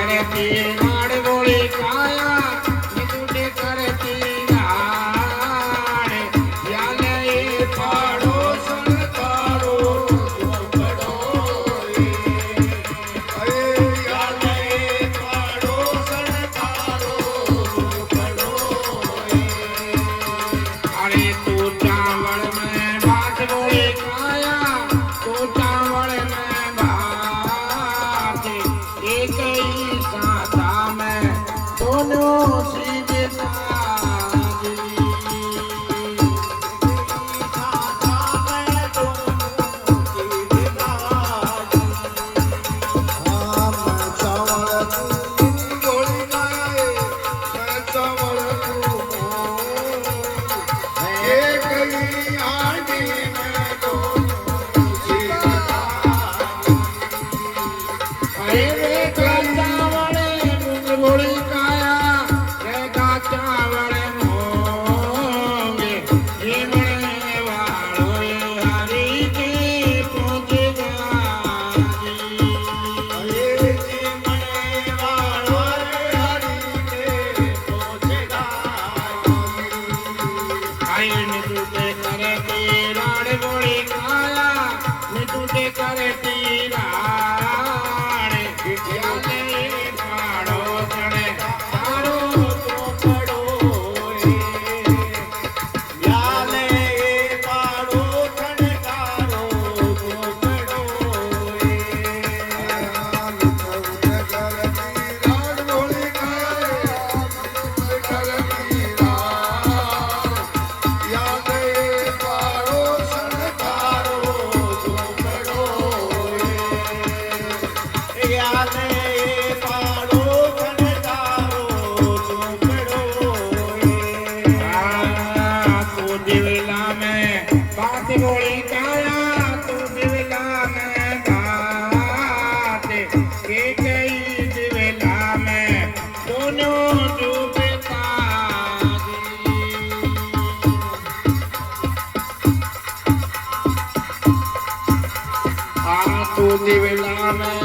करती लाड़ बोली काया नितुटे करती लाड़ याले पाड़ो संतारो पड़ो अरे याले पाड़ो संतारो पड़ो अरे तू चावल में बात बोली काया तू चावल में बात एक ही साथा में दोनों सीधे साजी साथा में दोनों सीधे साजी हाँ मैं चावल तू बोली गाए मैं चावल तू एक ही आंटी में दोनों सीधे साजी अरे रे चावड़े मूंग बोली काया रे चावड़े होंगे ये मरे वालो ये हरी के पहुंचेगा अरे जी मरे वालो ये हरी के पहुंचेगा आई नितुटे करे तीराड़ बोली काया नितुटे करे तीराड़ याले पाड़ो चढ़े तारो चोपड़ो याले पाड़ो चढ़े तारो चोपड़ो नितुटे करती लाड़ बोली काया नितुटे करती लाड़ याले पाड़ो चढ़े तारो चोपड़ो याले पाड़ो चढ़े तारो चोपड़ो तू दिवला में बात बोली काया तू दिवला में बात एक ही दिवला में दोनों डूबे ताजी तू दिवला में